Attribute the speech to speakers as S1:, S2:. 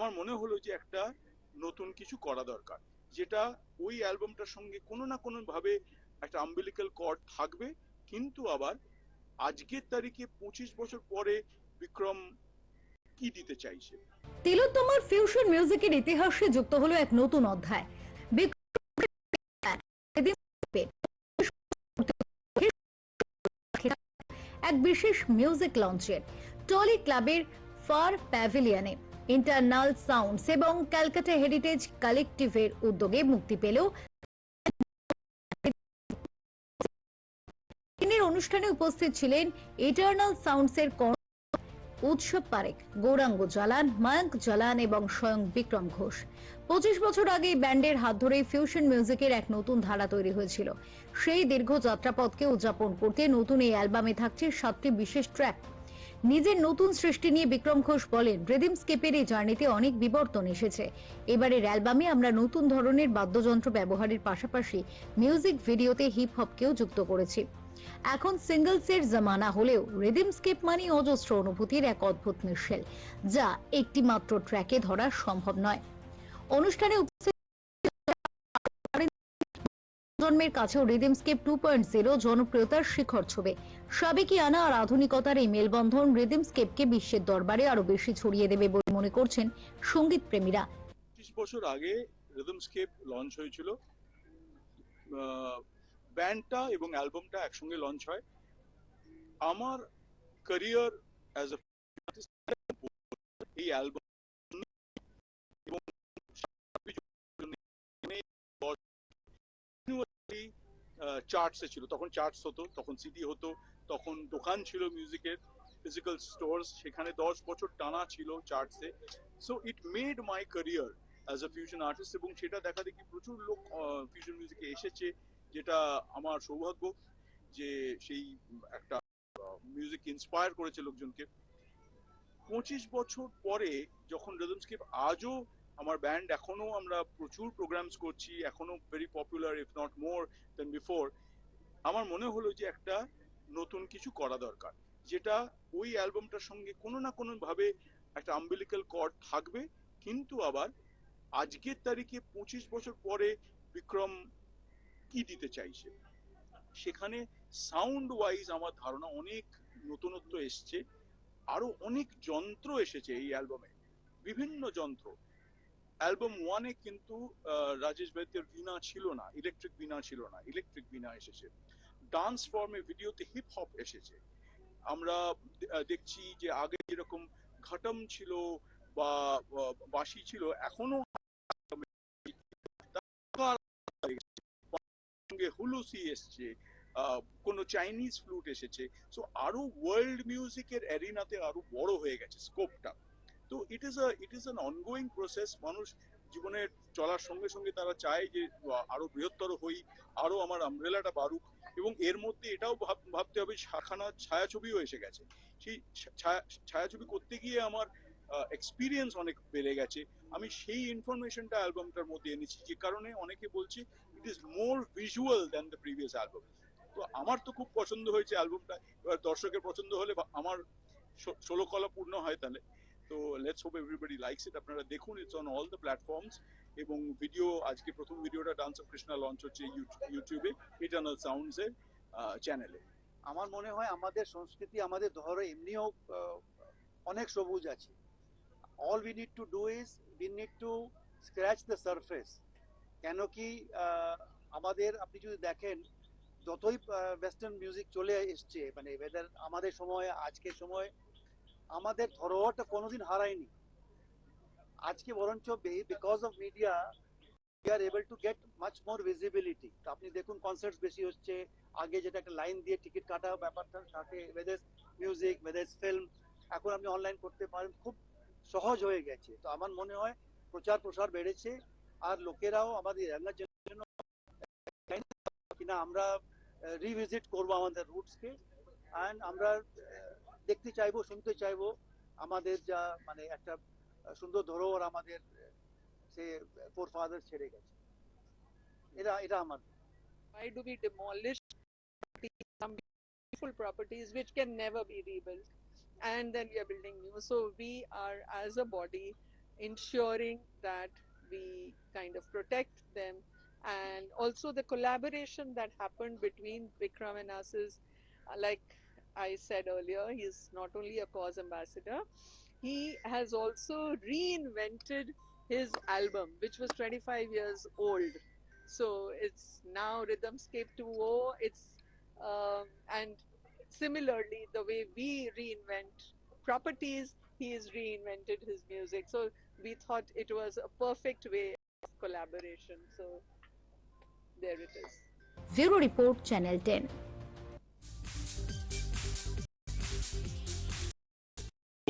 S1: আমার মনে হলো যে একটা নতুন কিছু করা দরকার, যেটা ওই অ্যালবামটার সঙ্গে কোনো না কোনো ভাবে একটা আম্বিলিক্যাল কর্ড থাকবে, কিন্তু আবার আজকের তারিখে 25 বছর পরে বিক্রম কি দিতে চাইছে।
S2: তিলোত্তমার ফিউশন মিউজিকের ইতিহাসে যুক্ত হলো এক নতুন অধ্যায়। এক বিশেষ মিউজিক লঞ্চের টলি ক্লাবের ফার প্যাভিলিয়নে ইন্টারনাল সাউন্ডস এবং ক্যালকাটা হেরিটেজ কালেকটিভের উদ্যোগে মুক্তি পেল অনুষ্ঠানে উপস্থিত ছিলেন ইটারনাল সাউন্ডসের উৎসব পারেক, গৌরাঙ্গ জালান, মায়াঙ্ক জালান এবং স্বয়ং বিক্রম ঘোষ। 25 বছর আগে ব্যান্ডের হাত ধরে ফিউশন মিউজিকের এক নতুন ধারা তৈরি হয়েছিল। সেই দীর্ঘ যাত্রাপথকে উদযাপন করতে নতুন এই অ্যালবামে থাকছে 7টি বিশেষ ট্র্যাক। নিজের নতুন সৃষ্টি নিয়ে বিক্রম ঘোষ বলেন, রিদমস্কেপের এই জার্নিতে অনেক বিবর্তন এসেছে। এবারের অ্যালবামে আমরা নতুন ধরনের বাদ্যযন্ত্র ব্যবহারের পাশাপাশি মিউজিক ভিডিওতে হিপ হপকেও যুক্ত করেছি। এখন সিঙ্গলসের জামানা হলেও রিদমস্কেপ মানে অজস্র অনুভূতির এক অদ্ভুত মিশেল, যা একটি মাত্র ট্র্যাকে ধরা সম্ভব নয়। অনুষ্ঠানে জন্মের কাছেও রিদমস্কেপ 2.0 জনপ্রিয়তার শিখর ছোঁবে। সাবেকিয়ানা আর আধুনিকতার এই মেলবন্ধন রিদমস্কেপকে বিশ্বের দরবারে আরো বেশি ছড়িয়ে দেবে বলে মনে করছেন সঙ্গীত প্রেমীরা।
S1: 25 বছর আগে রিদমস্কেপ লঞ্চ হয়েছিল, ব্যান্ডটা এবং অ্যালবামটা একসঙ্গে লঞ্চ হয়। আমার ক্যারিয়ার অ্যাজ এ এই অ্যালবাম এবং চার্টসে ছিল, তখন চার্টস হতো, তখন সিডি হতো, তখন দোকান ছিল মিউজিকের, ফিজিক্যাল স্টোর্স, সেখানে 10 বছর টানা ছিল চার্টসে। So it made my career as a fusion artist, এবং সেটা দেখা দেখি প্রচুর লোক ফিউশন মিউজিকে এসেছে, যেটা আমার সৌভাগ্য যে সেই একটা মিউজিক ইন্সপায়ার করেছে লোকজনকে। 25 বছর পরে যখন রিদমস্কেপ আজও আমার ব্যান্ড, এখনো আমরা প্রচুর প্রোগ্রামস করছি, এখনো very popular if not more then before, আমার মনে হলো যে একটা নতুন কিছু করা দরকার, যেটা ওই অ্যালবামটার সঙ্গে কোনো না কোনো ভাবে একটা আম্বিলিক্যাল কর্ড থাকবে, কিন্তু আবার আজকের তারিখে 25 বছর পরে বিক্রম কি দিতে চাইছে। সেখানে সাউন্ড ওয়াইজ আমার ধারণা অনেক নতুনত্ব এসছে, আরো অনেক যন্ত্র এসেছে এই অ্যালবামে, বিভিন্ন যন্ত্র। অ্যালবাম 1-এ কিন্তু রাজেশ বৈদ্যের বীণা ছিল না, ইলেকট্রিক বীণা ছিল না, ইলেকট্রিক বীণা এসেছে। ডান্স ফর্মে ভিডিওতে হিপ হপ এসেছে। আমরা দেখছি যে আগে যেরকম ঘটম ছিল বা বাঁশি ছিল, এখনো হুলুসি এসছে, কোনো চাইনিজ ফ্লুট এসেছে। সো আরো ওয়ার্ল্ড মিউজিকের অ্যারিনাতে আরো বড় হয়ে গেছে স্কোপটা। তো it is an ongoing process. মানুষ জীবনের চলার সঙ্গে সঙ্গে তারা চায় যে আরো বৃহত্তর হই, আরো আমার আমব্রেলাটা বাড়ুক, এবং এর মধ্যে এটাও ভাবতে হবে শাখানা ছায়াছবিও এসে গেছে। সেই ছায়াছবি করতে গিয়ে আমার এক্সপিরিয়েন্স অনেক বেড়ে গেছে। আমি সেই ইনফরমেশনটা অ্যালবামটার মধ্যে এনেছি, যে কারণে অনেকে বলছে it is more visual than the previous album. তো আমার তো খুব পছন্দ হয়েছে অ্যালবামটা। এবার দর্শকের পছন্দ হলে আমার 16 কলা পূর্ণ হয় তাহলে। তো let's hope everybody likes it. আপনারা দেখুন, it's on all the platforms, এবং ভিডিও আজকে প্রথম ভিডিওটা ডান্স অফ কৃষ্ণা লঞ্চ হচ্ছে ইউটিউবে, ইটারনাল সাউন্ডস এর চ্যানেলে।
S3: আমার মনে হয় আমাদের সংস্কৃতি, আমাদের ধরে এমনিও অনেক সবুজ আছে। All we need to do is we need to scratch the surface. কেন কি আমাদের, আপনি যদি দেখেন, যতই ওয়েস্টার্ন মিউজিক চলে এসছে, মানে ওয়েদার আমাদের সময়, আজকের সময় আমাদের ধরোহরটা কোনোদিন হারায়নি। আজকে বরঞ্চ because of media we are able to get much more visibility। আপনি দেখুন কনসার্টস বেশি হচ্ছে। আগে যেটা একটা লাইন দিয়ে টিকিট কাটা ব্যাপারটা থাকে, ওয়েদার মিউজিক, ওয়েদার ফিল্ম, এখন আপনি অনলাইন করতে পারেন, খুব সহজ হয়ে গেছে। তো আমার মনে হয় প্রচার প্রসার বেড়েছে, আর লোকেরাও আমাদের ইয়াঙ্গার জেনারেশন কিনা আমরা রিভিজিট করবো আমাদের রুটসকে, অ্যান্ড আমরা দেখতে চাইবো, শুনতে চাইবো আমাদের যা মানে একটা সুন্দর ধরোহর আমাদের সে forefathers ছেড়ে গেছে। এটা আমার।
S4: Why do we demolish some beautiful properties which can never be rebuilt, and then we are building new? So we are, as a body, ensuring that we kind of protect them, and also the collaboration that happened between Vikram and us is, like I said earlier, he's not only a cause ambassador, he has also reinvented his album, which was 25 years old. So it's now Rhythmscape 2.0. And similarly, the way we reinvent properties, he has reinvented his music. So we thought it was a perfect way of collaboration. So there it is.
S2: Bureau Report, Channel 10.